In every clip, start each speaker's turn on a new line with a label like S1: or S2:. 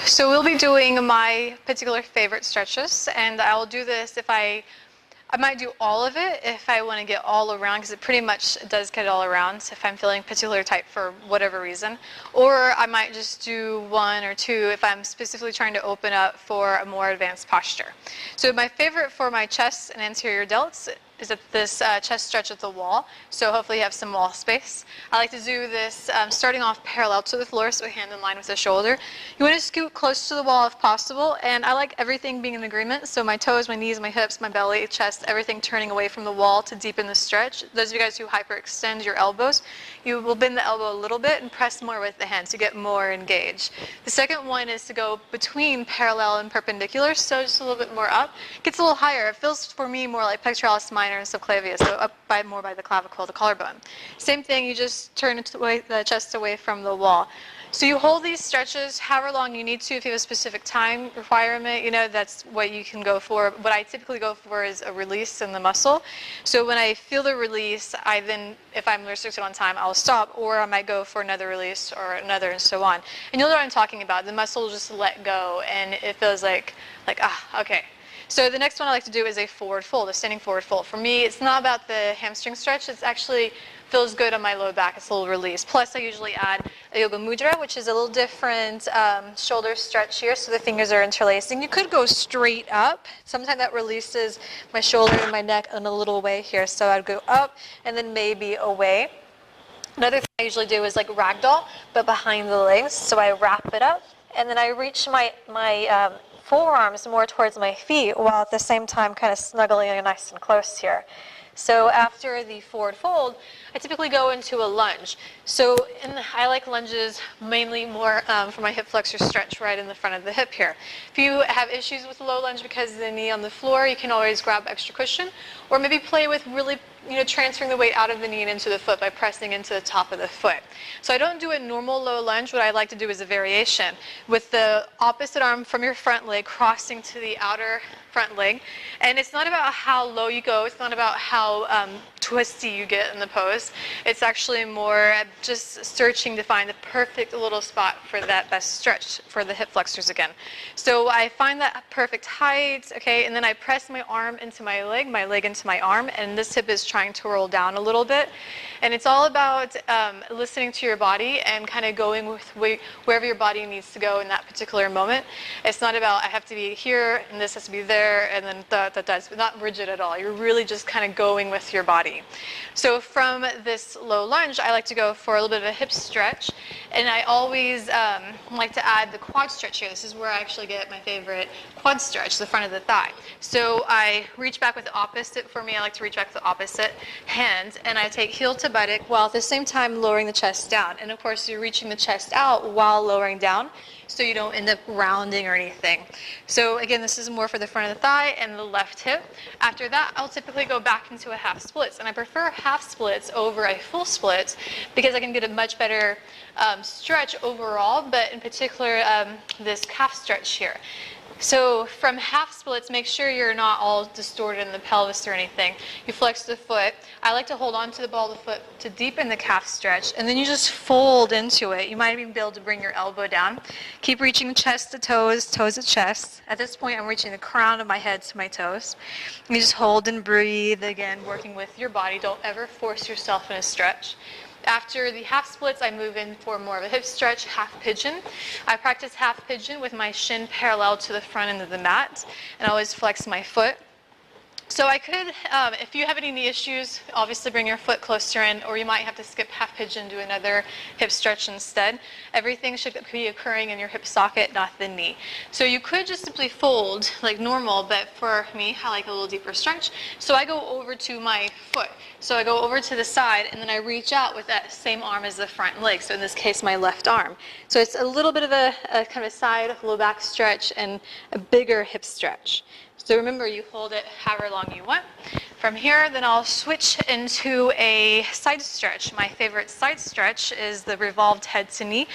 S1: So we'll be doing my particular favorite stretches, and I'll do this if I might do all of it if I want to get all around, because it pretty much does get all around if I'm feeling particularly tight for whatever reason. Or I might just do one or two if I'm specifically trying to open up for a more advanced posture. So my favorite for my chest and anterior delts is at this chest stretch at the wall, so hopefully you have some wall space. I like to do this starting off parallel to the floor, so hand in line with the shoulder. You want to scoot close to the wall if possible, and I like everything being in agreement, so my toes, my knees, my hips, my belly, chest, everything turning away from the wall to deepen the stretch. Those of you guys who hyperextend your elbows, you will bend the elbow a little bit and press more with the hands to get more engaged. The second one is to go between parallel and perpendicular, so just a little bit more up. It gets a little higher. It feels for me more like pectoralis minor and subclavius, so up more by the clavicle, the collarbone. Same thing, you just turn the chest away from the wall. So you hold these stretches however long you need to. If you have a specific time requirement, that's what you can go for. What I typically go for is a release in the muscle. So when I feel the release, I then, if I'm restricted on time, I'll stop, or I might go for another release or another, and so on. And you'll know what I'm talking about. The muscle will just let go, and it feels like okay. So the next one I like to do is a forward fold, a standing forward fold. For me, it's not about the hamstring stretch. It's actually feels good on my low back. It's a little release. Plus, I usually add a yoga mudra, which is a little different shoulder stretch here, so the fingers are interlacing. You could go straight up. Sometimes that releases my shoulder and my neck in a little way here. So I'd go up and then maybe away. Another thing I usually do is like ragdoll, but behind the legs. So I wrap it up, and then I reach my forearms more towards my feet, while at the same time kind of snuggling nice and close here. So after the forward fold, I typically go into a lunge. So I like lunges mainly more for my hip flexor stretch right in the front of the hip here. If you have issues with low lunge because of the knee on the floor, you can always grab extra cushion, or maybe play with really transferring the weight out of the knee and into the foot by pressing into the top of the foot. So I don't do a normal low lunge. What I like to do is a variation with the opposite arm from your front leg crossing to the outer front leg. And it's not about how low you go. It's not about how twisty you get in the pose. It's actually more just searching to find the perfect little spot for that best stretch for the hip flexors again. So I find that perfect height, okay, and then I press my arm into my leg into my arm, and this hip is trying to roll down a little bit. And it's all about listening to your body and kind of going with wherever your body needs to go in that particular moment. It's not about I have to be here and this has to be there and then that's not rigid at all. You're really just kind of going with your body. So from this low lunge, I like to go for a little bit of a hip stretch, and I always like to add the quad stretch here. This is where I actually get my favorite quad stretch, the front of the thigh. So I reach back with the opposite. For me, I like to reach back with the opposite hand, and I take heel to buttock while at the same time lowering the chest down. And of course, you're reaching the chest out while lowering down, so you don't end up rounding or anything. So again, this is more for the front of the thigh and the left hip. After that, I'll typically go back into a half splits, and I prefer half splits over a full split because I can get a much better stretch overall, but in particular this calf stretch here. So from half splits, make sure you're not all distorted in the pelvis or anything. You flex the foot. I like to hold on to the ball of the foot to deepen the calf stretch, and then you just fold into it. You might even be able to bring your elbow down. Keep reaching chest to toes, toes to chest. At this point, I'm reaching the crown of my head to my toes. You just hold and breathe, again, working with your body. Don't ever force yourself in a stretch. After the half splits, I move in for more of a hip stretch, half pigeon. I practice half pigeon with my shin parallel to the front end of the mat, and I always flex my foot. So I could, if you have any knee issues, obviously bring your foot closer in, or you might have to skip half pigeon, do another hip stretch instead. Everything should be occurring in your hip socket, not the knee. So you could just simply fold like normal, but for me, I like a little deeper stretch. So I go over to my foot. So I go over to the side, and then I reach out with that same arm as the front leg. So in this case, my left arm. So it's a little bit of a kind of a side, low back stretch, and a bigger hip stretch. So remember, you hold it however long you want. From here, then I'll switch into a side stretch. My favorite side stretch is the revolved head to knee.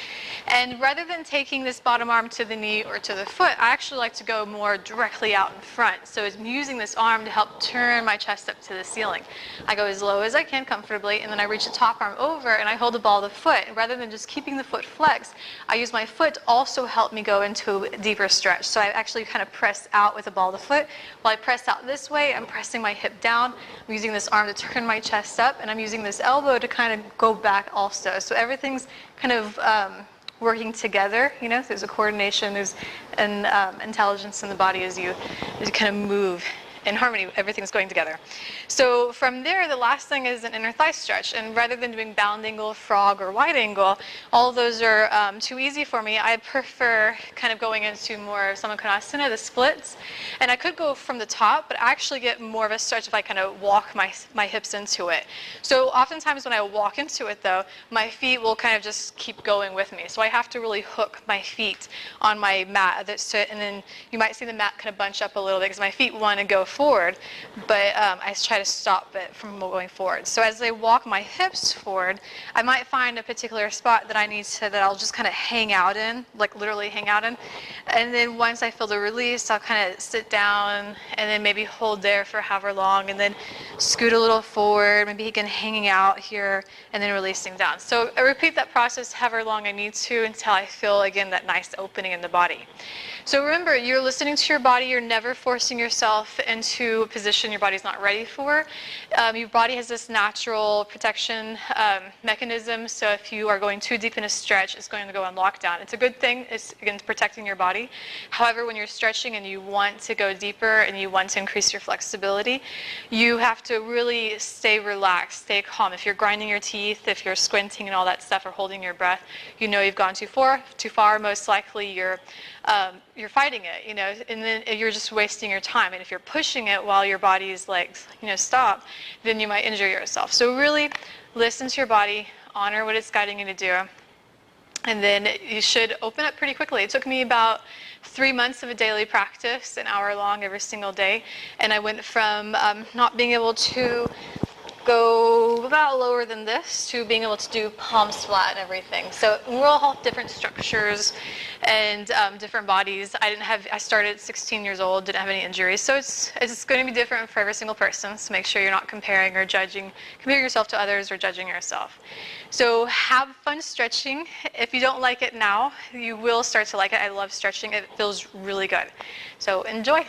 S1: And rather than taking this bottom arm to the knee or to the foot, I actually like to go more directly out in front. So I'm using this arm to help turn my chest up to the ceiling. I go as low as I can comfortably, and then I reach the top arm over and I hold the ball of the foot. And rather than just keeping the foot flexed, I use my foot to also help me go into a deeper stretch. So I actually kind of press out with the ball of the foot. While I press out this way, I'm pressing my hip down. I'm using this arm to turn my chest up, and I'm using this elbow to kind of go back also. So everything's kind of working together. You know, there's a coordination, there's an intelligence in the body as you kind of move in harmony. Everything's going together. So from there, the last thing is an inner thigh stretch. And rather than doing bound angle, frog, or wide angle, all of those are too easy for me. I prefer kind of going into more Samakhanasana, the splits. And I could go from the top, but I actually get more of a stretch if I kind of walk my hips into it. So oftentimes when I walk into it, though, my feet will kind of just keep going with me. So I have to really hook my feet on my mat that sit, and then you might see the mat kind of bunch up a little bit because my feet want to go forward, but I try to stop it from going forward. So as I walk my hips forward, I might find a particular spot that that I'll just kind of hang out in, like literally hang out in. And then once I feel the release, I'll kind of sit down and then maybe hold there for however long, and then scoot a little forward, maybe again hanging out here, and then releasing down. So I repeat that process however long I need to until I feel again that nice opening in the body. So remember, you're listening to your body. You're never forcing yourself into a position your body's not ready for. Your body has this natural protection mechanism. So if you are going too deep in a stretch, it's going to go on lockdown. It's a good thing. It's, again, protecting your body. However, when you're stretching and you want to go deeper and you want to increase your flexibility, you have to really stay relaxed, stay calm. If you're grinding your teeth, if you're squinting and all that stuff, or holding your breath, you know you've gone too far. Most likely you're fighting it, you know, and then you're just wasting your time. And if you're pushing it while your body's like, you know, stop, then you might injure yourself. So really listen to your body, honor what it's guiding you to do, and then you should open up pretty quickly. It took me about 3 months of a daily practice, an hour long every single day, and I went from not being able to go about lower than this to being able to do palms flat and everything. So we're all have different structures and different bodies. I started at 16 years old, didn't have any injuries. So it's going to be different for every single person. So make sure you're not comparing yourself to others or judging yourself. So have fun stretching. If you don't like it now, you will start to like it. I love stretching. It feels really good. So enjoy.